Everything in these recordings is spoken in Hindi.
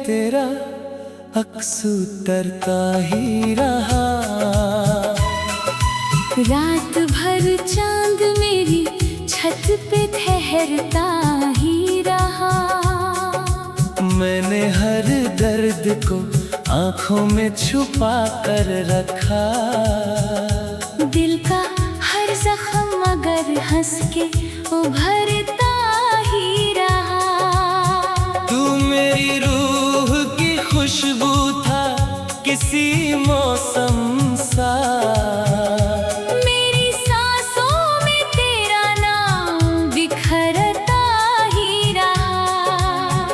तेरा अक्स उतरता ही रहा। रात भर चांद मेरी छत पे ठहरता ही रहा। मैंने हर दर्द को आँखों में छुपा कर रखा। दिल का हर जख्म मगर हंस के उभरता ही रहा। तू मेरी रूह की खुशबू था किसी मौसम सा। मेरी सांसों में तेरा नाम बिखरता ही रहा।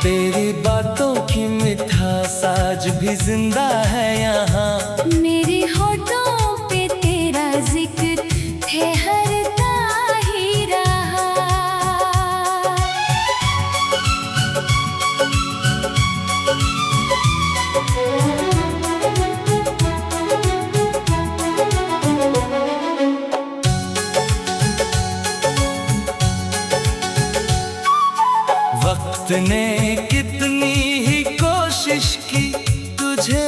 तेरी बातों की मिठास आज भी जिंदा है यहाँ। मेरे होठों पे तेरा जिक्र ठहरता ही रहा। वक्त ने कितनी ही कोशिश की तुझे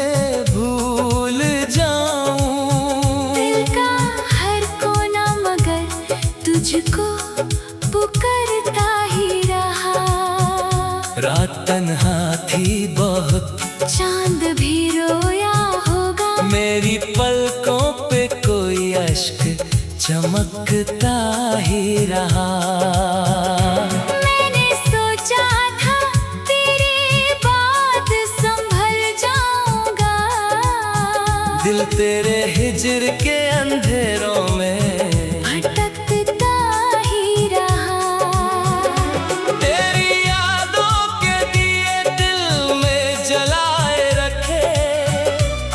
भूल जाऊं। दिल का हर कोना मगर तुझको पुकारता ही रहा। रात तन्हा थी बहुत, चांद भी रोया होगा। मेरी पलकों पे कोई अश्क चमकता ही रहा। मैंने सोचा था तेरे बाद संभल जाऊंगा। दिल तेरे हिज्र के अंधेरों में भटकता ही रहा। तेरी यादों के दिए दिल में जलाए रखे।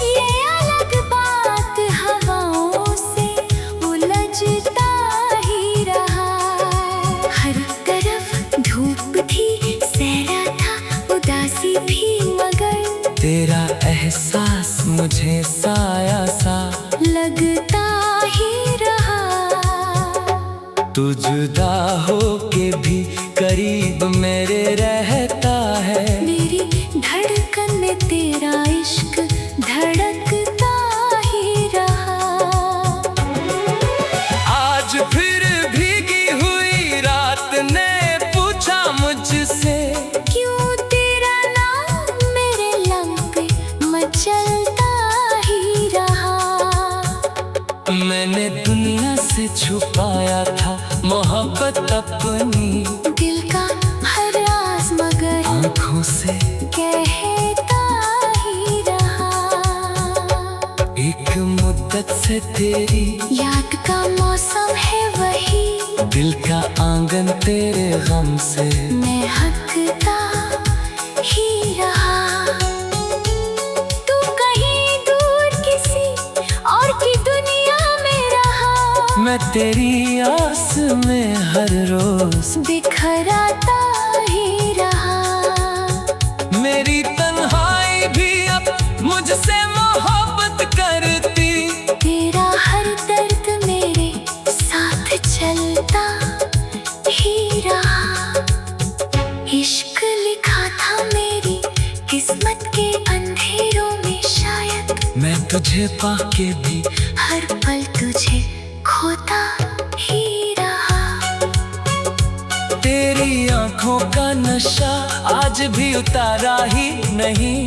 ये अलग बात हवाओं से उलझता ही रहा। हर तरफ धूप थी, सहरा था उदासी भी, मगर तेरा एहसास मुझे साया सा लगता ही रहा। तू जुदा हो के भी करीब मेरे रहता है। मेरी धड़कन में तेरा इश्क धड़कता ही रहा। आज फिर भीगी हुई रात ने पूछा मुझसे, क्यों तेरा नाम मेरे लंग पे मचलता ही रहा। मैंने दुनिया से छुपाया था मोहब्बत अपनी। दिल का हर राज मगर आँखों से कहता ही रहा। एक मुद्दत से तेरी याद का मौसम है वही। दिल का आंगन तेरे गम से महकता ही रहा। तू कहीं दूर किसी और की दुनिया में रहा। मैं तेरी आस में हर रोज बिखराता ही रहा। मेरी तन्हाई भी अब मुझसे मोहब्बत करती। तेरा हर दर्द मेरे साथ चलता ही रहा। इश्क लिखा था मेरी किस्मत के अंधेरों में शायद। मैं तुझे पाके भी हर पल तुझे खोता ही रहा। तेरी आंखों का नशा आज भी उतारा ही नहीं।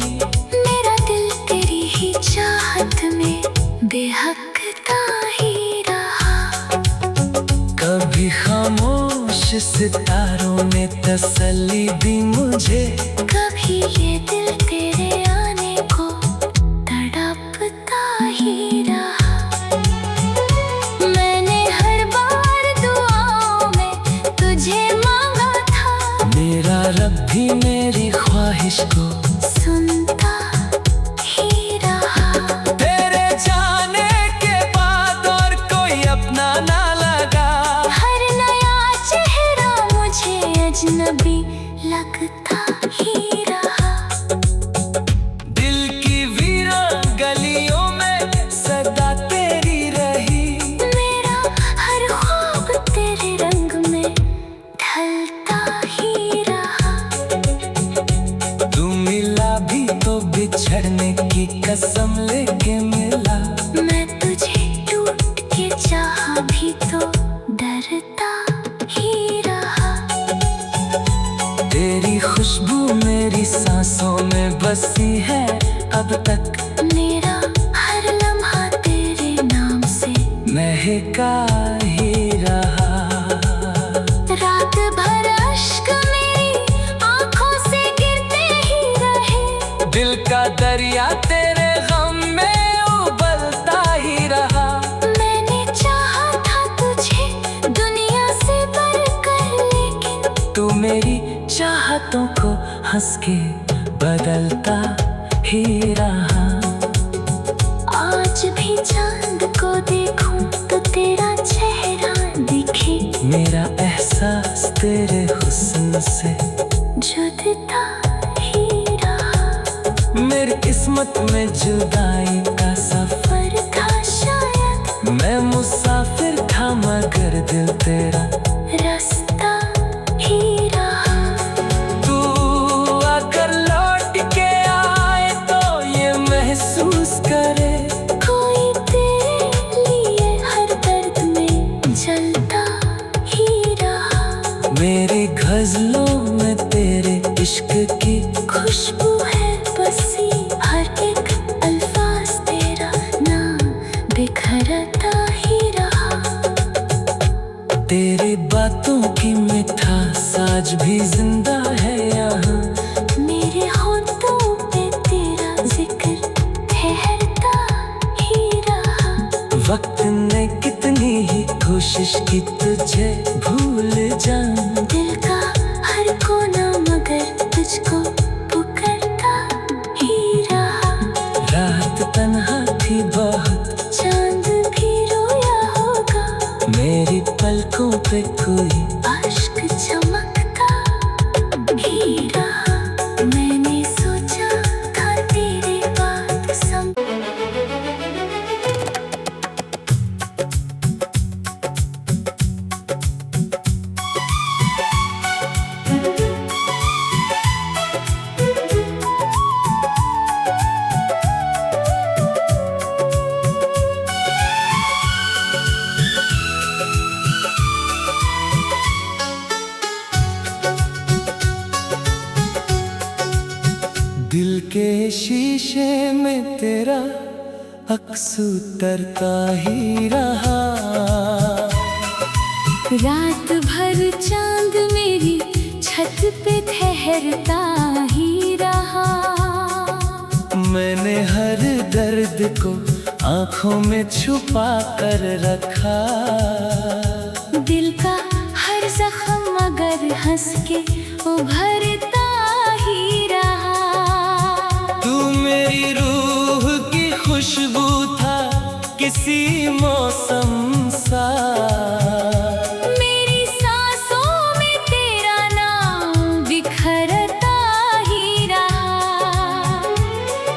मेरा दिल तेरी ही चाहत में बेहकता ही रहा। कभी खामोश सितारों ने तसल्ली दी मुझे। कभी ये दिल तेरे आने को तड़पता ही रहा। मैंने हर बार दुआओं में तुझे मांगा था। मेरा रब भी मेरी ख्वाहिश को सुनता ही रहा। तेरे जाने के बाद और कोई अपना ना लगा। हर नया चेहरा मुझे अजनबी लगता ही रहा। बिछड़ने की कसम लेके मिला। मैं तुझे टूट के चाहा भी तो डरता ही रहा। तेरी खुशबू मेरी सांसों में बसी है अब तक। मेरा हर लम्हा तेरे नाम से महका ही रहा। रात भर अश्क मेरी आंखों से गिरते ही रहे। दिल का दरिया तेरे गम में उबलता ही रहा। मैंने चाहा था तुझे दुनिया से बढ़कर, लेकिन तू मेरी चाहतों को हंस के बदलता ही रहा। आज भी चांद को देखूं तो तेरा चेहरा दिखे। मेरा एहसास तेरे हुस्न से जुड़ता ही रहा। मेरी किस्मत में जुदाई का सफर पर था शायद मैं मुसाफिर था मगर दिल तेरा रास्ता ही रहा। तू अगर लौट के आए तो ये महसूस करे कोई तेरे लिए हर दर्द में जलता ही रहा। मेरी गजलों में तेरे इश्क की खुशबू है बसी, हर एक अल्फाज तेरा नाम बिखरता ही रहा। तेरी बातों की मिठास आज भी जिंदा है यहाँ। मेरे होठों पे तेरा जिक्र ठहरता ही रहा। वक्त ने कितनी ही कोशिश की तुझे भूल जाऊं। दिल का हर कोना मगर तुझको पुकारता ही रहा। रात तन्हा थी बहुत चांद भी रोया होगा, मेरी पलकों पे कोई अश्क चमकता ही रहा। मैंने सोचा था तेरे बात सम दिल के शीशे में तेरा अक्स उतरता ही रहा। रात भर चांद मेरी छत पे ठहरता ही रहा। मैंने हर दर्द को आंखों में छुपा कर रखा। दिल का हर जख्म मगर हंस के उभरता ही रहा। तू मेरी रूह की खुशबू था किसी मौसम सा। मेरी सांसों में तेरा नाम बिखरता ही रहा।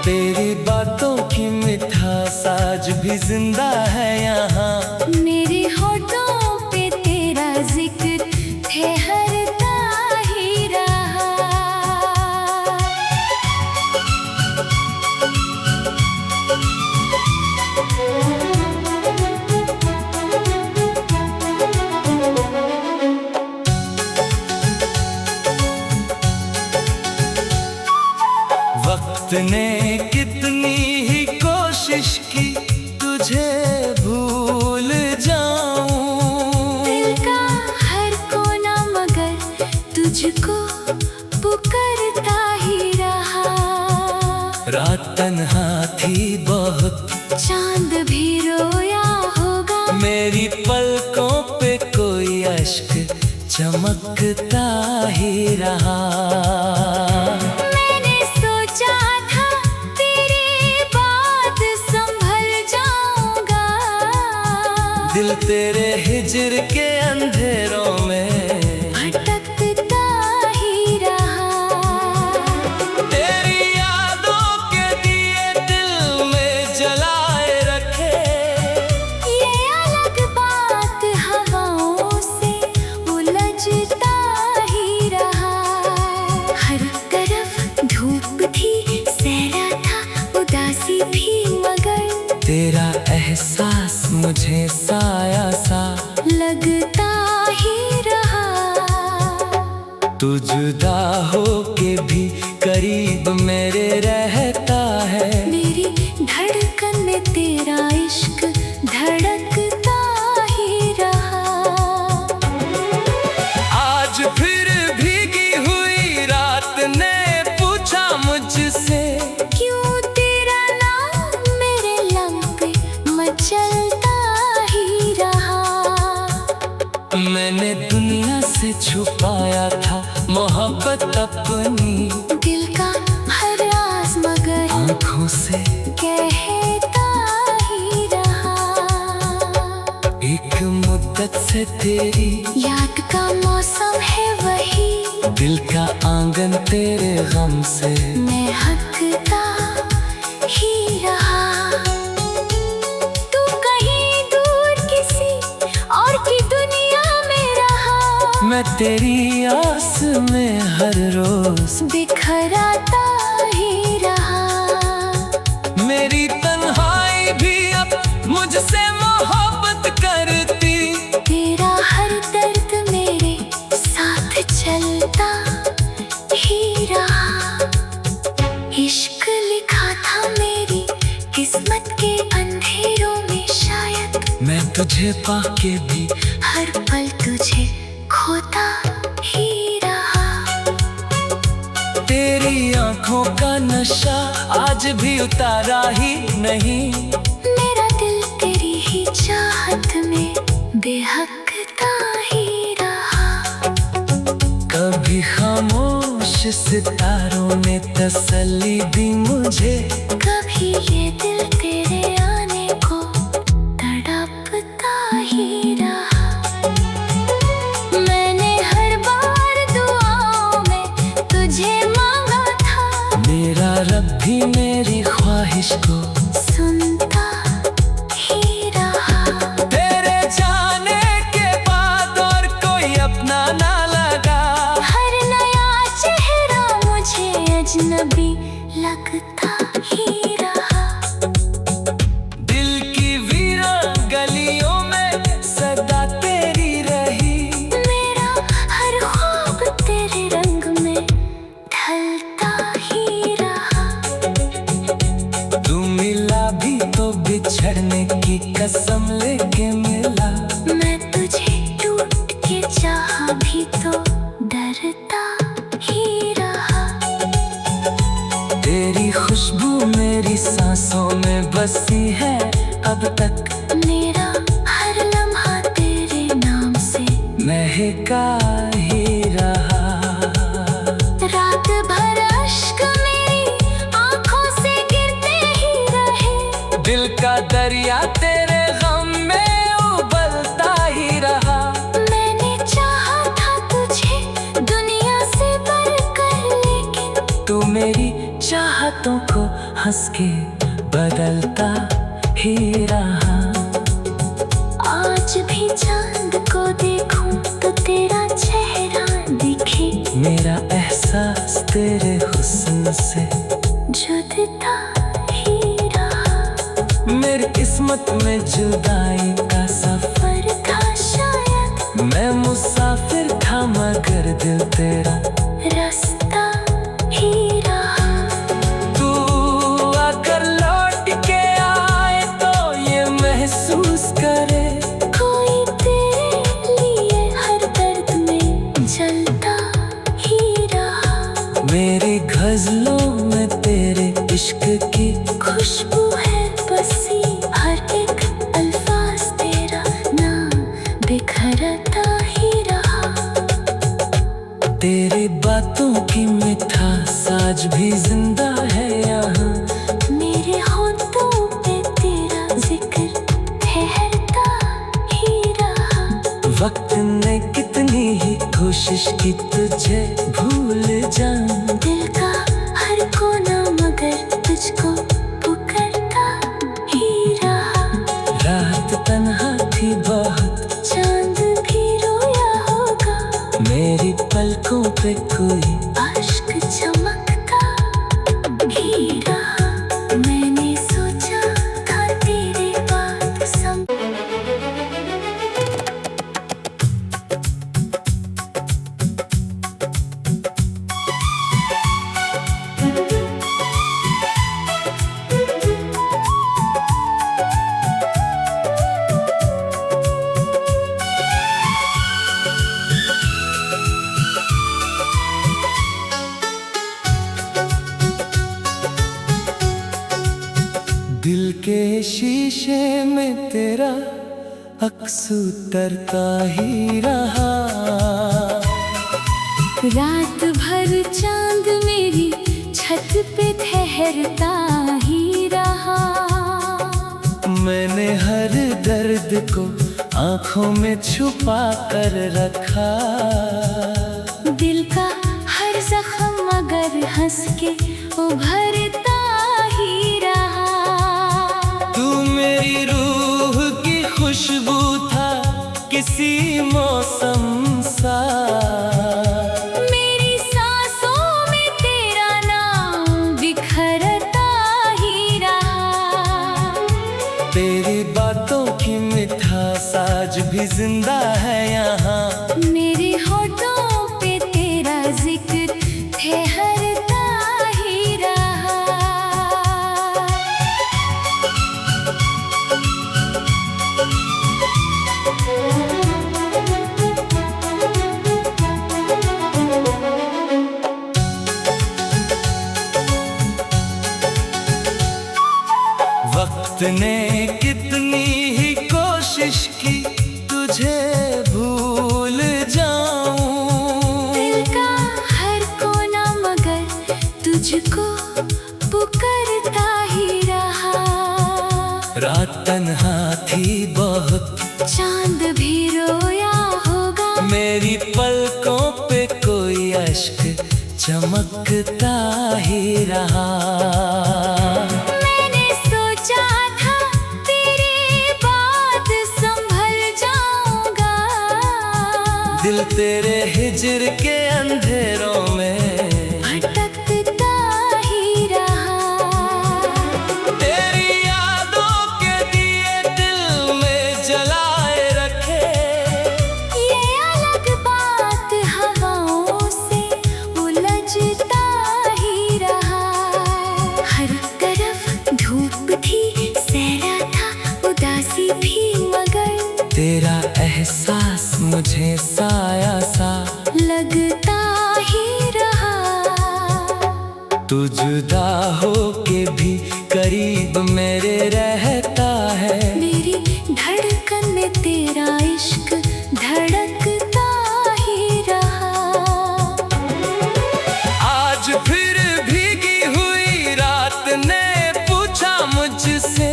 तेरी बातों की मिठास आज भी जिंदा है यहाँ। मेरे होठों पे तेरा जिक्र ठहरता ही रहा। वक्त ने कितनी ही कोशिश की तुझे भूल जाऊं। दिल का हर कोना मगर तुझको पुकारता ही रहा। रात तन्हा थी बहुत चांद भी रोया होगा, मेरी पलकों पे कोई अश्क चमकता ही रहा। मैंने सोचा था तेरे बाद संभल जाऊंगा। दिल तेरे हिज्र के अंधेरों में भटकता ही रहा। तेरी यादों के दिए दिल में जलाए रखे। ये अलग बात हवाओं से उलझता ही रहा। हर तरफ धूप थी, सहरा एहसास मुझे साया सा लगता ही रहा। तू जुदा हो के भी करीब मेरे रहता है। मेरी धड़कन में तेरा इश्क धड़कता ही रहा। आज फिर भीगी हुई रात ने पूछा मुझसे, क्यों तेरा नाम मेरे लब पे मचलता ही रहा। मैंने दुनिया से छुपाया था मोहब्बत अपनी, दिल का हर राज मगर आँखों से कहता ही रहा। एक मुद्दत से तेरी याद का मौसम है वही, दिल का आंगन तेरे गम से महकता ही रहा। तू कहीं दूर किसी और की दुनिया में रहा। मैं तेरी आस में हर रोज बिखराता ही रहा। मेरी तन्हाई भी अब मुझसे मोहब्बत करती। तेरा हर दर्द मेरे साथ चलता ही रहा। इश्क लिखा था मेरी किस्मत के अंधेरों में शायद, मैं तुझे पाके भी हर पल तुझे खोता ही रहा। तेरी आंखों का नशा आज भी उतारा ही नहीं। मेरा दिल तेरी ही चाहत में बेहकता ही रहा। कभी खामोश सितारों ने तसल्ली दी मुझे, कभी ये दिल तेरे आने को तड़पता ही रहा। मैंने हर बार दुआओं में तुझे मांगा था। मेरा रब भी मेरी ख्वाहिश को सुनता ही रहा। तेरे जाने के बाद और कोई अपना ना लगा। हर नया चेहरा मुझे अजनबी लगता ही रहा। दिल की वीरान गलियों में सदा तेरी रही। मेरा हर ख्वाब तेरे रंग में ढलता ही रहा। तू मिला भी तो बिछड़ने की कसम लेके मिला। मैं तुझे टूट के चाहा भी तो डरता ही रहा। तेरी खुशबू मेरी सांसों में बसी है अब तक। मेरा हर लम्हा तेरे नाम से महका ही रहा। रात भर अश्क मेरी आंखों से गिरते ही रहे। दिल का दरिया तेरे गम में उबलता ही रहा। मैंने चाहा था तुझे दुनिया से बढ़कर, लेकिन तू मेरी चाहतों को हंस के बदलता ही रहा। आज भी चांद को देखूं तो तेरा चेहरा दिखे। मेरा एहसास तेरे हुस्न से जुदता ही रहा। मेरी किस्मत में जुदाई का सफर पर था शायद मैं मुसाफिर था मगर दिल तेरा रास्ता ही रहा। तू आकर लौट के आए तो ये महसूस करे। कोई तेरे लिए हर दर्द में जलता ही रहा। मेरी गजलों में तेरे इश्क की खुशबू है बसी, हर एक अल्फाज तेरा नाम बिखरता ही रहा। तेरी बातों की मिठास आज भी जिंदा है यहाँ। मेरे होठों पे तेरा जिक्र ठहरता ही रहा। वक्त ने कितनी ही कोशिश की तुझे भूल जाऊं। दिल का हर कोना मगर तुझको पुकारता ही रहा। रात तन्हा थी बहुत, चांद भी रोया होगा। मेरी पलकों पे कोई अश्क चमकता दिल के शीशे में तेरा अक्स उतरता ही रहा। रात भर चांद मेरी छत पे ठहरता ही रहा। मैंने हर दर्द को आंखों में छुपा कर रखा। दिल का हर जख्म मगर हंस के उभरता ही रहा। तू मेरी रूह की खुशबू था किसी मौसम सा। मेरी सांसों में तेरा नाम बिखरता ही रहा। तेरी बातों की मिठास आज भी जिंदा है यहाँ। मेरे होठों पे तेरा जिक्र ठहरता ही रहा। वक्त ने कितनी ही कोशिश की तुझे भूल जाऊं। दिल का हर कोना मगर तुझको पुकारता ही रहा। रात तन्हा थी बहुत, चांद भी रोया होगा। मेरी पलकों पे कोई अश्क चमकता ही रहा। मैंने सोचा था तेरे बाद संभल जाऊंगा। दिल तेरे हिज्र के अंधेरों में भटकता ही रहा। तेरी यादों के दिए दिल में जलाए रखे। ये अलग बात हवाओं से उलझता ही रहा। हर तरफ धूप थी, सहरा था उदासी भी, मगर तेरा एहसास मुझे साया सा लगता ही रहा। तू जुदा हो के भी करीब मेरे रहता है। मेरी धड़कन में तेरा इश्क धड़कता ही रहा। आज फिर भीगी हुई रात ने पूछा मुझसे,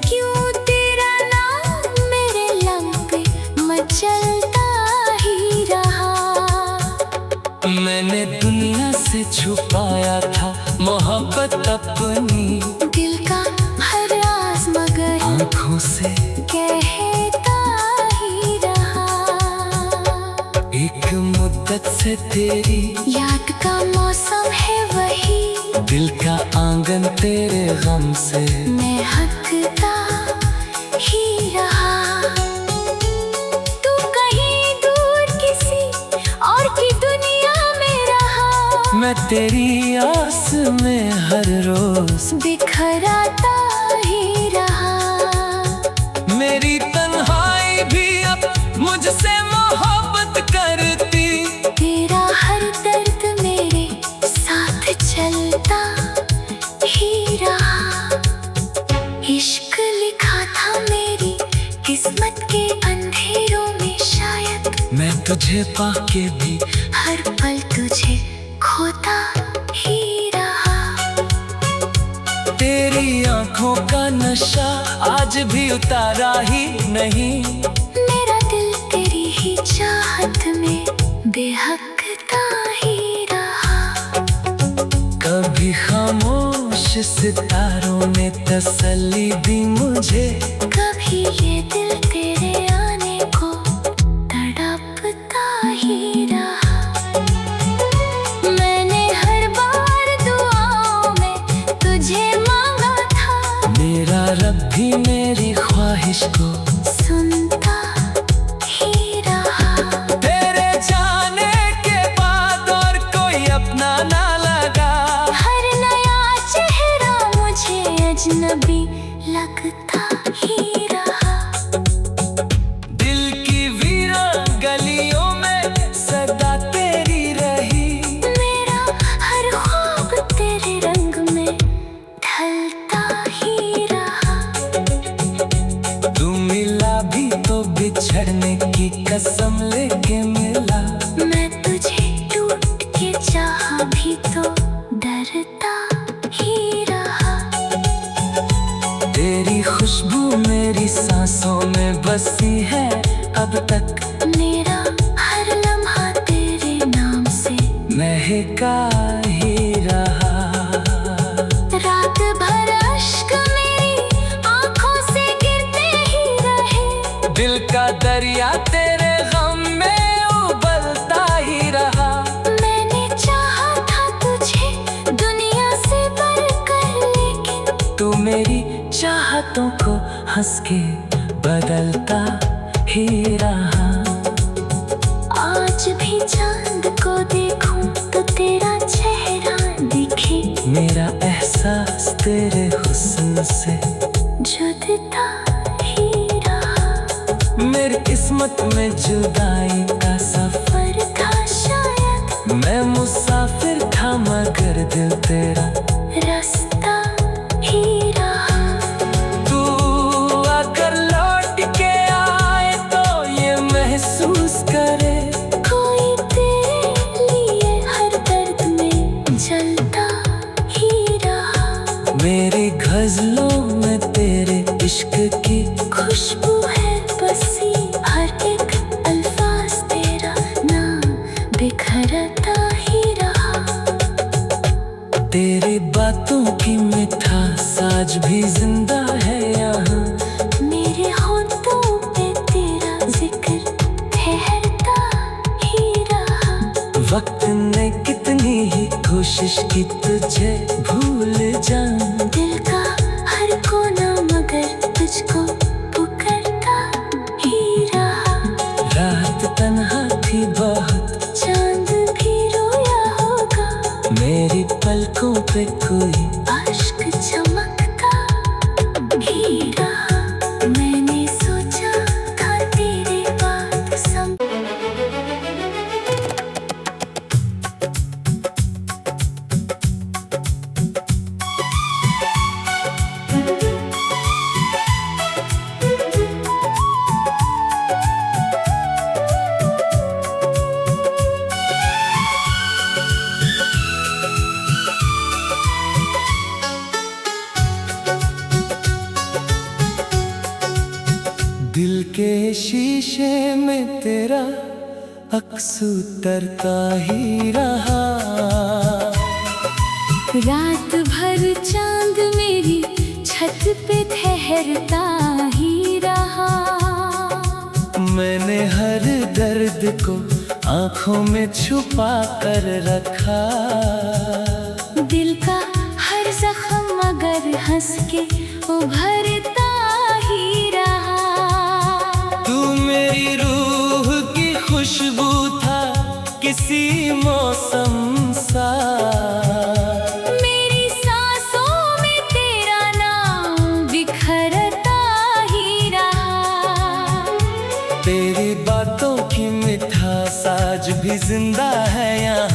क्यों तेरा नाम मेरे लंग पे मचलता ही रहा। मैंने दुनिया से छुपाया था मोहब्बत अपनी। दिल का हर राज मगर आँखों से कहता ही रहा। एक मुद्दत से तेरी याद का मौसम है वही। दिल का आंगन तेरे गम से महकता ही रहा। तू कहीं दूर किसी और की दुनिया में रहा। मैं तेरी आस में हर रोज बिखराता ही रहा। मेरी तन्हाई भी अब मुझसे मोहब्बत करती। तेरा हर दर्द मेरे साथ चलता ही रहा। इश्क लिखा था मेरी किस्मत के अंधेरों में शायद। मैं तुझे पाके भी हर पल तुझे खोता ही रहा। तेरी आंखों का नशा आज भी उतारा ही नहीं। मेरा दिल तेरी ही चाहत में बेहकता ही रहा। कभी खामोश सितारों ने तसल्ली दी मुझे। कभी ये दिल तेरे आने को तड़पता ही रहा। मैंने हर बार दुआओं में तुझे मांगा था। मेरा रब भी मेरी ख्वाहिश को सुनता ही रहा। तेरे जाने के बाद और कोई अपना ना लगा। हर नया चेहरा मुझे अजनबी लगता ही रहा। दिल की वीरान गलियों में सदा तेरी रही। मेरा हर ख्वाब तेरे रंग में ढलता ही रहा। बिछड़ने की कसम लेके मिला। मैं तुझे टूट के चाहा भी तो डरता ही रहा। तेरी खुशबू मेरी सांसों में बसी है अब तक। मेरा हर लम्हा तेरे नाम से महका ही रहा। रात भर अश्क मेरी आंखों से गिरते ही रहे। दिल का दरिया तेरे गम में उबलता ही रहा। मैंने चाहा था तुझे दुनिया से बढ़कर, लेकिन तू मेरी चाहतों को हंस के बदलता ही रहा। आज भी चांद को देखूं तो तेरा चेहरा दिखे। मेरा एहसास तेरे हुस्न से जुड़ता ही रहा। मेरी किस्मत में जुदाई का सफर पर था शायद मैं मुसाफिर था मगर दिल तेरा रास्ता ही रहा। तू अगर लौट के आए तो ये महसूस करे कोई तेरे लिए हर दर्द में जलता ही रहा। मेरी गजलों में तेरे इश्क की खुशबू है बसी, हर एक अल्फाज तेरा नाम बिखरता ही रहा। तेरी बातों की मिठास आज भी जिंदा है यहाँ। मेरे होठों पे तेरा जिक्र ठहरता ही रहा। वक्त ने कितनी ही कोशिश की तुझे भूल जाऊं। दिल का हर कोना मगर तुझको पुकारता ही रहा। रात तन्हा थी बहुत चांद भी रोया होगा, मेरी पलकों पे कोई अश्क चमकता ही रहा। मैंने सोचा था तेरे बात सम दिल के शीशे में तेरा अक्स उतरता ही रहा। रात भर चांद मेरी छत पे ठहरता ही रहा। मैंने हर दर्द को आंखों में छुपा कर रखा। दिल का हर जख्म मगर हंस के उभरता ही रहा। तू मेरी रूह की खुशबू था किसी मौसम सा। मेरी सांसों में तेरा नाम बिखरता ही रहा। तेरी बातों की मिठास आज भी जिंदा है यहाँ।